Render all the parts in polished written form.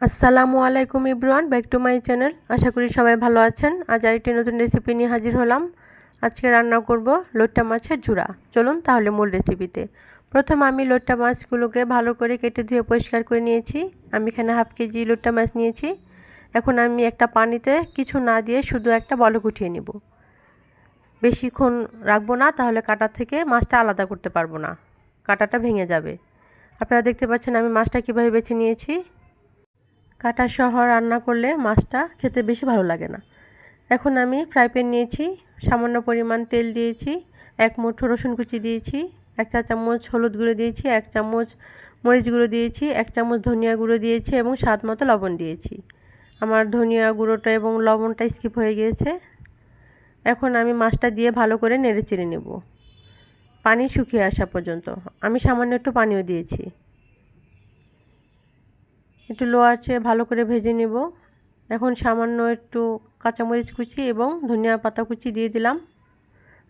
আসসালামু আলাইকুম everyone, back to my channel. আশা করি সবাই ভালো আছেন। আজ আরেকটি নতুন রেসিপি নিয়ে হাজির হলাম। আজকে রান্না করব লইট্টা মাছের ঝুরা। চলুন তাহলে মূল রেসিপিতে। প্রথমে আমি লইট্টা মাছগুলোকে ভালো করে কেটে ধুয়ে পরিষ্কার করে নিয়েছি। আমি এখানে হাফ কেজি লইট্টা মাছ নিয়েছি। এখন আমি একটা পানিতে কিছু না দিয়ে শুধু একটা বলক উঠিয়ে নেব। বেশিক্ষণ রাখবো না, তাহলে কাটা থেকে মাছটা আলাদা করতে পারবো না, কাটাটা ভেঙে যাবে। আপনারা দেখতে পাচ্ছেন আমি মাছটা কীভাবে বেছে নিয়েছি। কাটা সহ রান্না করলে মাছটা খেতে বেশি ভালো লাগে না। এখন আমি ফ্রাই প্যান নিয়েছি, সামান্য পরিমাণ তেল দিয়েছি, 1 মুঠো রসুন কুচি দিয়েছি, 1 চা চামচ হলুদ গুঁড়ো দিয়েছি, 1 চামচ মরিচ গুঁড়ো দিয়েছি, 1 চামচ ধনিয়া গুঁড়ো দিয়েছি এবং স্বাদ মতো লবণ দিয়েছি। আমার ধনিয়া গুঁড়োটা এবং লবণটা স্কিপ হয়ে গিয়েছে। এখন আমি মাছটা দিয়ে ভালো করে নেড়েচেড়ে নেব পানি শুকিয়ে আসা পর্যন্ত। আমি সামান্য একটু পানিও দিয়েছি। একটু লো আঁচে ভালো করে ভেজে নেব। এখন সামান্য একটু কাঁচামরিচ কুচি এবং ধনিয়া পাতা কুচি দিয়ে দিলাম।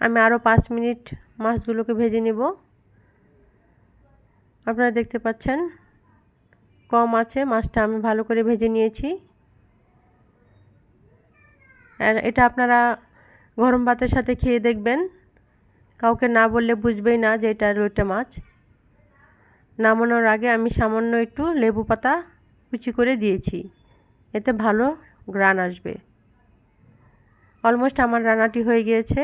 আমি আরও 5 মিনিট মাছগুলোকে ভেজে নেব। আপনারা দেখতে পাচ্ছেন কম আঁচে মাছটা আমি ভালো করে ভেজে নিয়েছি। আর এটা আপনারা গরম ভাতের সাথে খেয়ে দেখবেন, কাউকে না বললে বুঝবেই না যে এটা লইট্টা মাছ। নামানোর আগে আমি সামান্য একটু লেবু পাতা কুচি করে দিয়েছি, এতে ভালো গ্রান আসবে। অলমোস্ট আমার রান্নাটি হয়ে গিয়েছে,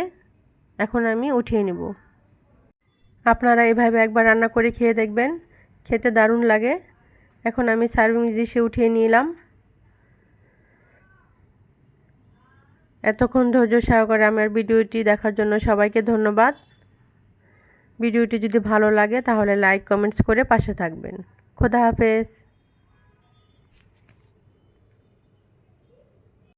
এখন আমি উঠিয়ে নেব। আপনারা এভাবে একবার রান্না করে খেয়ে দেখবেন, খেতে দারুণ লাগে। এখন আমি সার্ভিং ডিশে উঠিয়ে নিলাম। এতক্ষণ ধৈর্য সহকারে আমার ভিডিওটি দেখার জন্য সবাইকে ধন্যবাদ। ভিডিওটি যদি ভালো লাগে তাহলে লাইক কমেন্টস করে পাশে থাকবেন। খোদা হাফেজ।